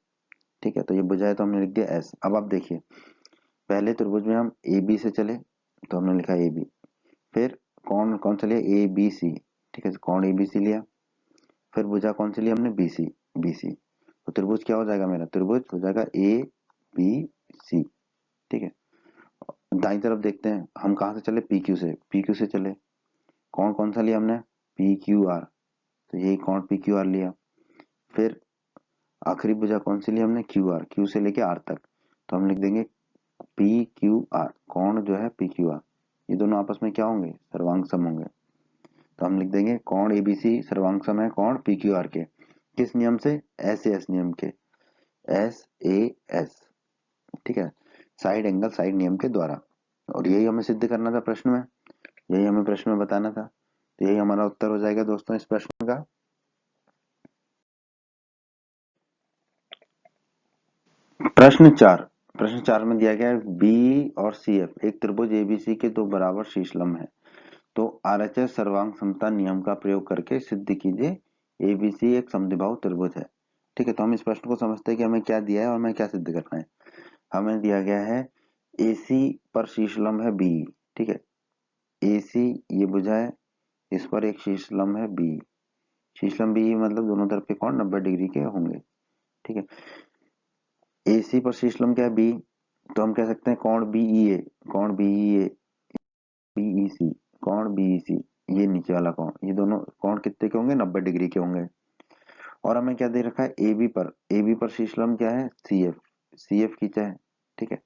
[SPEAKER 2] ठीक है, तो ये भुजा है तो हमने लिख दिया S। अब आप देखिए, पहले त्रिभुज में हम AB से चले तो हमने लिखा AB, फिर कौन कौन सा लिया, ABC। ठीक है, कौन ABC लिया, फिर भुजा कौन सी लिया हमने, BC। तो त्रिभुज क्या हो जाएगा मेरा, त्रिभुज हो जाएगा ABC। ठीक है, दाईं तरफ देखते हैं हम कहाँ से चले, PQ से चले। कौन कौन सा लिया हमने, PQR, तो यही कौन PQR लिया। फिर आखिरी भुजा कौन सी ली हमने, Q से लेके R तक, तो हम लिख देंगे PQR, कौन जो है PQR, ये दोनों आपस में क्या होंगे, सर्वांग सम होंगे। तो हम लिख देंगे कौन ABC सर्वांग सम है कौन PQR के, किस नियम से, SAS नियम के, SAS। ठीक है, साइड एंगल साइड नियम के द्वारा। और यही हमें सिद्ध करना था प्रश्न में, यही हमें प्रश्न में बताना था। तो यही हमारा उत्तर हो जाएगा दोस्तों इस प्रश्न का। प्रश्न 4 में दिया गया है बी और CF एक त्रिभुज ABC के दो बराबर शीर्षलंब है, तो RHS सर्वांग समता नियम का प्रयोग करके सिद्ध कीजिए ABC एक समद्विबाहु त्रिभुज है। ठीक है, तो हम इस प्रश्न को समझते हैं कि हमें क्या दिया है और हमें क्या सिद्ध करना है। हमें दिया गया है AC पर शीर्षलंब है B। ठीक है, AC ये भुजा है, इस पर एक शीर्षलंब है B। शीर्षलंब B मतलब दोनों तरफ के कोण 90 डिग्री के होंगे। ठीक है, AC पर शीर्षलंब क्या है B, तो हम कह सकते हैं कोण BEA, कोण BEA, BEC, कोण BEC, ये नीचे वाला कोण, ये दोनों कोण कितने के होंगे, 90 डिग्री के होंगे। और हमें क्या दे रखा है, AB पर शीर्षलंब क्या है, CF खींचा है। ठीक है,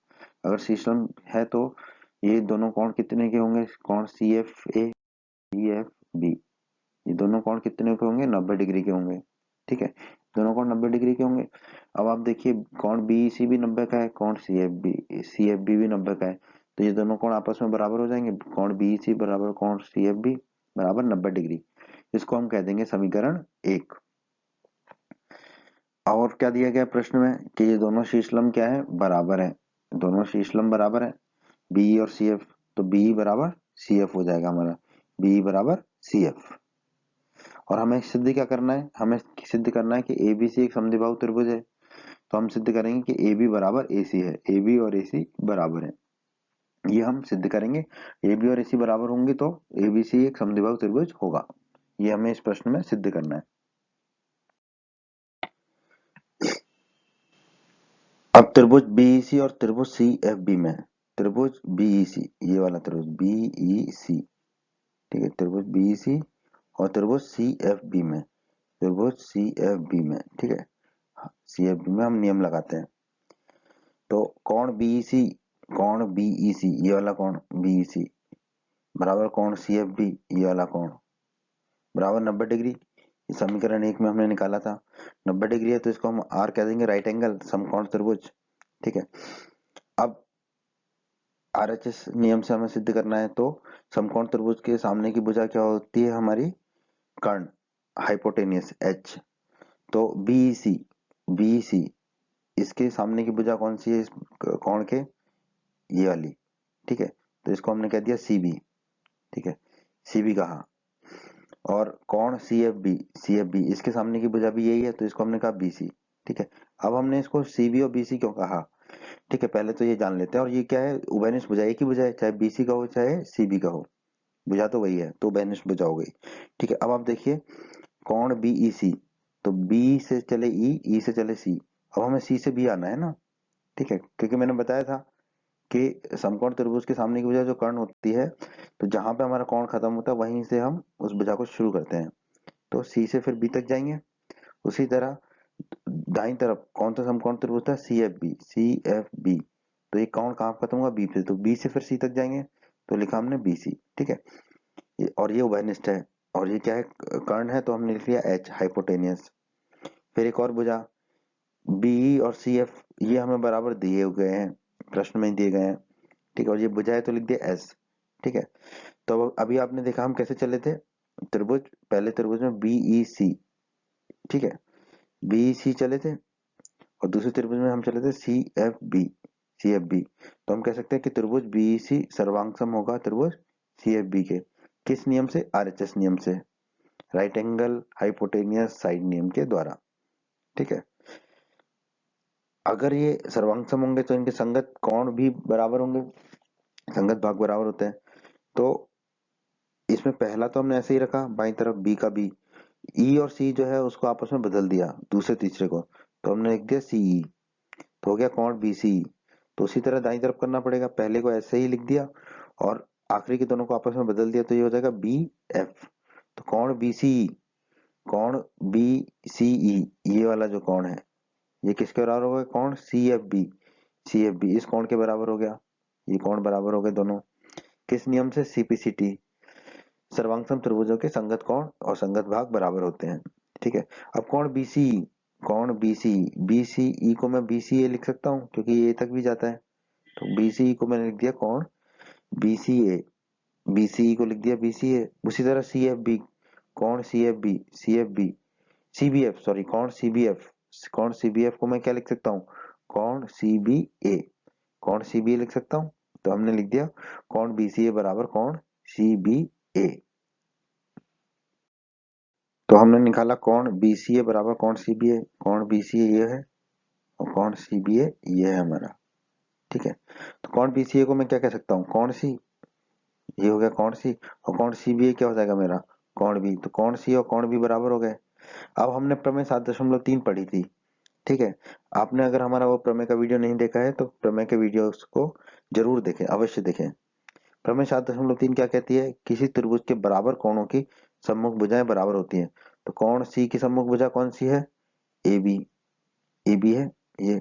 [SPEAKER 2] अगर शीर्षलंब है तो ये दोनों कोण कितने के होंगे, कोण CFA CFB, ये दोनों कोण कितने के होंगे, 90 डिग्री के होंगे। ठीक है, दोनों कोण 90 डिग्री के होंगे। अब आप देखिए कोण BEC भी 90 का है, कोण CFB भी 90 का है, तो ये दोनों कोण आपस में बराबर हो जाएंगे, कोण BEC बराबर कोण CFB बराबर 90 डिग्री। इसको हम कह देंगे समीकरण 1। और क्या दिया गया प्रश्न में कि ये दोनों शीर्षलंब क्या है, बराबर है, दोनों शीर्षलंब बराबर है BE और CF, तो BE बराबर CF हो जाएगा हमारा, BE बराबर CF। और हमें सिद्ध क्या करना है, हमें सिद्ध करना है कि ABC एक समद्विबाहु त्रिभुज है, तो हम सिद्ध करेंगे कि AB बराबर AC है, AB और AC बराबर है, ये हम सिद्ध करेंगे। AB और AC बराबर होंगे तो ABC एक समद्विबाहु त्रिभुज होगा, ये हमें इस प्रश्न में सिद्ध करना है। अब त्रिभुज BEC और त्रिभुज CFB में, त्रिभुज BEC ये वाला त्रिभुज BEC, ठीक है, त्रिभुज BEC और त्रिभुज CFB में, त्रिभुज CFB में, ठीक है, CFB में हम नियम लगाते हैं। तो कोण BEC ये वाला कोण BEC बराबर कोण CFB ये वाला कोण बराबर 90 डिग्री। ये समीकरण 1 में हमने निकाला था, 90 डिग्री है तो इसको हम R कह देंगे, राइट एंगल समकोण त्रिभुज। ठीक है, अब RHS नियम से हमें सिद्ध करना है, तो समकोण त्रिभुज के सामने की भुजा क्या होती है हमारी, कर्ण, हाइपोटेनियस H। तो BEC इसके सामने की भुजा कौन सी है इस कोण के, ये वाली। ठीक है, तो इसको हमने कह दिया CB। ठीक है, CB कहा। और कोण CFB इसके सामने की भुजा भी यही है, तो इसको हमने कहा BC। ठीक है, अब हमने इसको CB और BC क्यों कहा, ठीक है, पहले तो ये जान लेते हैं। और ये क्या है, उभयनिष्ठ भुजा एक ही भुजा है, चाहे BC का हो चाहे CB का हो, भुजा तो वही है, तो उभयनिष्ठ भुजा हो गई। ठीक है, अब आप देखिए कोण BEC, तो B से चले E से चले C, अब हमें C से B आना है ना। ठीक है, क्योंकि मैंने बताया था कि समकोण त्रिभुज के सामने की भुजा जो कर्ण होती है, तो जहां पे हमारा कोण खत्म होता है वहीं से हम उस भुजा को शुरू करते हैं, तो C से फिर B तक जाएंगे। उसी तरह दाईं तरफ कौन सा समकोण त्रिभुज था, CFB, तो ये कोण कहाँ खत्म होगा, B पे, तो B से फिर C तक जाएंगे, तो लिखा हमने BC। ठीक है, और ये उभयनिष्ठ है, और ये क्या है, कर्ण है, तो हमने लिख लिया H, हाइपोटेनियस। फिर एक और भुजा BE और CF ये हमें बराबर दिए गए हैं, प्रश्न में दिए गए हैं। ठीक है, और ये भुजा है तो लिख दिया S। ठीक है, तो अभी आपने देखा हम कैसे चले थे, त्रिभुज, पहले त्रिभुज में BEC, ठीक है, BEC चले थे, और दूसरे त्रिभुज में हम चले थे CFB। तो हम कह सकते हैं कि त्रिभुज BEC सर्वांग सम होगा त्रिभुज CFB के, किस नियम से, RHS नियम से। राइट एंगल हाइपोटेनियस साइड नियम के द्वारा। ठीक है, अगर ये सर्वांग सम होंगे तो इनके संगत कोण भी बराबर होंगे, संगत भाग बराबर होते हैं। तो इसमें पहला तो हमने ऐसे ही रखा, बाई तरफ बी का बी, ई और सी जो है उसको आपस में बदल दिया दूसरे तीसरे को, तो हमने लिख दिया सीई, तो हो गया कोण बीसी। तो उसी तरह दाईं तरफ करना पड़ेगा, पहले को ऐसे ही लिख दिया और आखिरी के दोनों को आपस में बदल दिया, तो ये हो जाएगा बी एफ। तो कोण बीसी, कोण बीसीई, ये वाला जो कोण है ये किसके बराबर हो गया, कोण C F B, C F B इस कोण के बराबर हो गया। ये कोण बराबर हो गए दोनों, किस नियम से, सीपीसीटी, सर्वांगसम त्रिभुजों के संगत कोण और संगत भाग बराबर होते हैं। ठीक है, अब कोण बीसी, कोण बीसी, बीसीई को मैं बीसीए लिख सकता हूँ क्योंकि ये तक भी जाता है, तो बीसीई को मैंने लिख दिया कोण बीसीए, बीसीई को लिख दिया बीसीए। उसी तरह सीएफबी, कोण सीएफबी, सीएफबी, सीबीएफ सॉरी कोण सीबीएफ, कोण सीबीएफ को मैं क्या लिख सकता हूँ, कोण सीबीए, कोण सीबीए लिख सकता हूँ। तो हमने लिख दिया कोण बीसीए बराबर कोण सीबीए। तो हमने निकाला कोण बीसीए बराबर कोण सीबीए, कोण बीसीए ये है और कोण सीबीए ये है हमारा। ठीक है, तो कोण बीसीए को मैं क्या कह सकता हूँ, कोण सी, ये हो गया कोण सी, और कोण सीबीए क्या हो जाएगा मेरा, कोण बी। तो कोण सी और कोण बी बराबर हो गए। अब हमने प्रमेय 7.3 पढ़ी थी। ठीक है, आपने अगर हमारा वो प्रमेय का वीडियो नहीं देखा है तो प्रमेय के वीडियोस को जरूर देखें, अवश्य देखें। प्रमेय 7.3 क्या कहती है, किसी त्रिभुज के बराबर कोणों की सम्मुख भुजाएं बराबर होती हैं। तो कोण सी की सम्मुख भुजा कौन सी है, ए बी, ए बी है ये,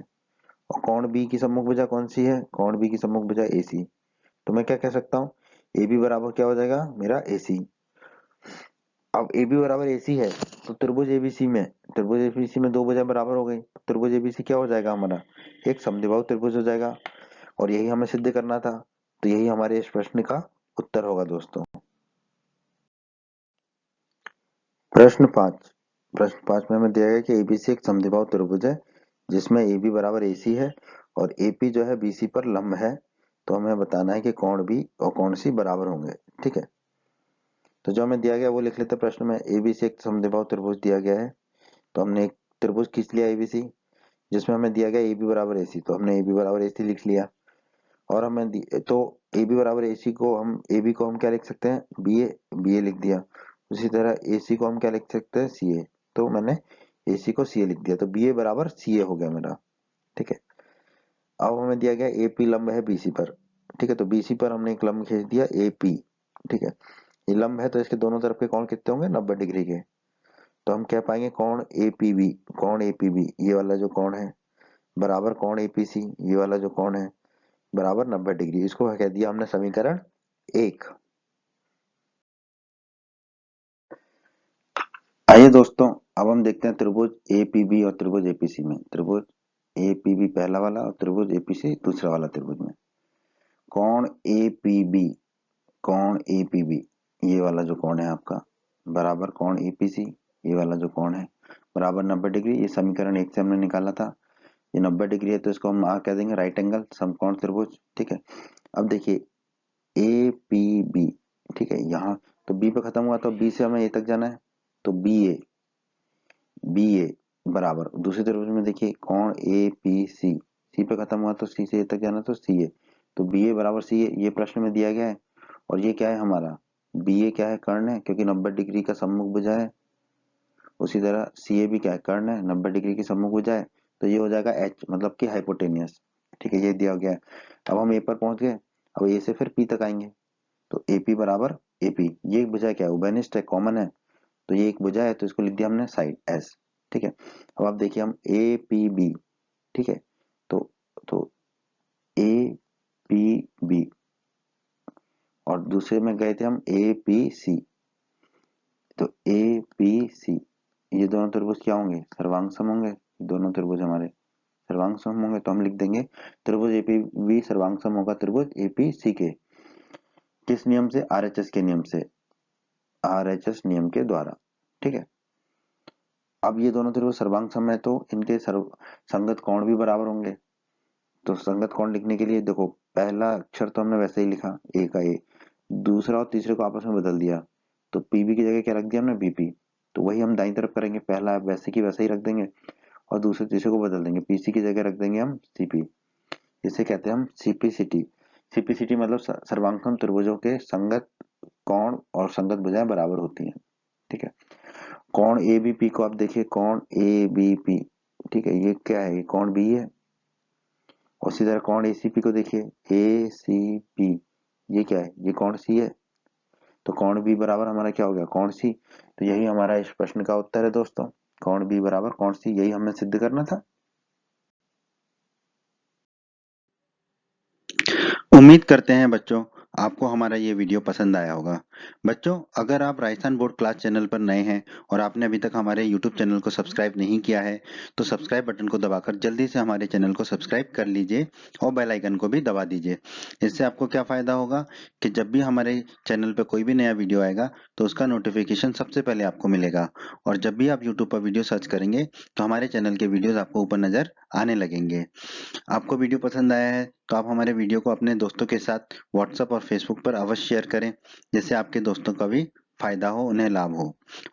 [SPEAKER 2] और कोण बी की सम्मुख भुजा कौन सी है, कोण बी की सम्मुख भुजा ए सी। तो मैं क्या कह सकता हूँ, ए बी बराबर क्या हो जाएगा मेरा ए सी। अब ए बी बराबर ए सी है तो त्रिभुज एबीसी में, त्रिभुज एबीसी में दो भुजाएं बराबर हो गई, त्रिभुज एबीसी क्या हो जाएगा हमारा, एक समद्विबाहु त्रिभुज हो जाएगा, और यही हमें सिद्ध करना था। तो यही हमारे इस प्रश्न का उत्तर होगा दोस्तों। प्रश्न 5, प्रश्न 5 में हमें दिया गया कि एबीसी एक समद्विबाहु त्रिभुज है जिसमें ए बी बराबर ए सी है और एपी जो है बीसी पर लंब है। तो हमें बताना है कि कोण बी और कोण सी बराबर होंगे। ठीक है, तो जो हमें दिया गया वो लिख लेते हैं प्रश्न में, एबीसी एक समद्विबाहु त्रिभुज दिया गया है। तो हमने एक त्रिभुज खींच लिया एबीसी जिसमें हमें दिया गया ए बी बराबर ए सी, तो हमने ए बी बराबर ए सी लिख लिया। और हमें तो ए बी बराबर ए सी को हम, ए बी को हम क्या लिख सकते हैं, बी ए, बी ए लिख दिया। उसी तरह ए सी को हम क्या लिख सकते हैं, सी ए, तो मैंने ए सी को सी ए लिख दिया, तो बी ए बराबर सी ए हो गया मेरा। ठीक है, अब हमें दिया गया ए पी लंब है बीसी पर। ठीक है, तो बीसी पर हमने एक लंब खींच दिया ए पी। ठीक है, ये लंब है तो इसके दोनों तरफ के कोण कितने होंगे, 90 डिग्री के। तो हम कह पाएंगे कोण एपीबी, कोण एपीबी ये वाला जो कोण है बराबर कोण एपीसी ये वाला जो कोण है बराबर 90 डिग्री। इसको कह दिया हमने समीकरण 1। आइए दोस्तों, अब हम देखते हैं त्रिभुज एपीबी और त्रिभुज एपीसी में। त्रिभुज एपीबी पहला वाला और त्रिभुज एपीसी दूसरा वाला त्रिभुज में कोण एपीबी, कोण एपीबी ये वाला जो कोण है आपका बराबर कोण एपीसी ये वाला जो कोण है बराबर 90 डिग्री। ये समीकरण 1 से हमने निकाला था। ये 90 डिग्री है तो इसको हम कह देंगे राइट एंगल समकोण त्रिभुज। ठीक है, अब देखिए ए पी बी, ठीक है, यहाँ तो बी पे खत्म हुआ तो बी से हमें ए तक जाना है, तो बी ए बराबर दूसरे त्रिभुज में देखिए कोण ए पी सी, सी पे खत्म हुआ तो सी से ए तक जाना तो सी ए, तो बी ए बराबर सी ए ये प्रश्न में दिया गया है। और ये क्या है हमारा, बी ए क्या है, कर्ण है क्योंकि 90 डिग्री का सम्मुख भुजा है। उसी तरह सी ए भी क्या है, कर्ण है, 90 डिग्री की सम्मुख भुजा है, तो ये हो जाएगा एच मतलब कि हाइपोटेनियस। ठीक है, ये दिया गया है। अब हम ए पर पहुंच गए, अब ए से फिर पी तक आएंगे, तो एपी बराबर एपी, ये एक भुजा क्या है, उभयनिष्ठ है, कॉमन है, तो ये एक भुजा है तो इसको लिख दिया हमने साइड एस। ठीक है, अब आप देखिए हम ए पी बी, ठीक है, तो ए पी बी और दूसरे में गए थे हम ए पी सी, तो ए पी सी ये दोनों त्रिभुज क्या होंगे, सर्वांग सम होंगे। दोनों त्रिभुज हमारे सर्वांग सम होंगे, तो हम लिख देंगे त्रिभुज एपीबी सर्वांग सम होगा त्रिभुज एपीसी के, किस नियम से, आरएचएस के नियम से, आरएचएस नियम के द्वारा। ठीक है, अब ये दोनों त्रिभुज सर्वांग सम है तो इनके संगत कोण भी बराबर होंगे। तो संगत कोण लिखने के लिए देखो पहला अक्षर तो हमने वैसे ही लिखा ए का ए, दूसरा और तीसरे को आपस में बदल दिया, तो पीबी की जगह क्या रख दिया हमने बीपी, तो वही हम दाईं तरफ करेंगे, पहला वैसे की वैसे ही रख देंगे और दूसरे तीसरे को बदल देंगे, पीसी की जगह रख देंगे हम सीपी। इसे कहते हैं हम सीपीसीटी। सीपीसीटी मतलब सर्वांकम त्रिभुजों के संगत कोण और संगत भुजाएं बराबर होती हैं। ठीक है, कोण एबीपी को आप देखिए, कोण एबीपी, ठीक है, ये क्या है, ये कोण बी है। और इसी तरह कोण एसीपी को देखिए, एसीपी, ये क्या है, ये कोण सी है। तो कोण बी बराबर हमारा क्या हो गया, कोण सी। तो यही हमारा इस प्रश्न का उत्तर है दोस्तों, कोण बी बराबर कोण सी, यही हमें सिद्ध करना था।
[SPEAKER 1] उम्मीद करते हैं बच्चों आपको हमारा ये वीडियो पसंद आया होगा। बच्चों, अगर आप राजस्थान बोर्ड क्लास चैनल पर नए हैं और आपने अभी तक हमारे YouTube चैनल को सब्सक्राइब नहीं किया है तो सब्सक्राइब बटन को दबाकर जल्दी से हमारे चैनल को सब्सक्राइब कर लीजिए और बेल आइकन को भी दबा दीजिए। इससे आपको क्या फ़ायदा होगा कि जब भी हमारे चैनल पर कोई भी नया वीडियो आएगा तो उसका नोटिफिकेशन सबसे पहले आपको मिलेगा और जब भी आप यूट्यूब पर वीडियो सर्च करेंगे तो हमारे चैनल के वीडियोज़ आपको ऊपर नज़र आने लगेंगे। आपको वीडियो पसंद आया है तो आप हमारे वीडियो को अपने दोस्तों के साथ व्हाट्सएप और फेसबुक पर अवश्य शेयर करें, जिससे आपके दोस्तों का भी फायदा हो, उन्हें लाभ हो।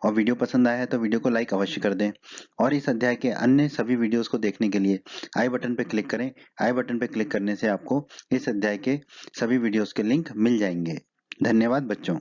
[SPEAKER 1] और वीडियो पसंद आया है तो वीडियो को लाइक अवश्य कर दें और इस अध्याय के अन्य सभी वीडियोस को देखने के लिए आई बटन पर क्लिक करें। आई बटन पर क्लिक करने से आपको इस अध्याय के सभी वीडियोस के लिंक मिल जाएंगे। धन्यवाद बच्चों।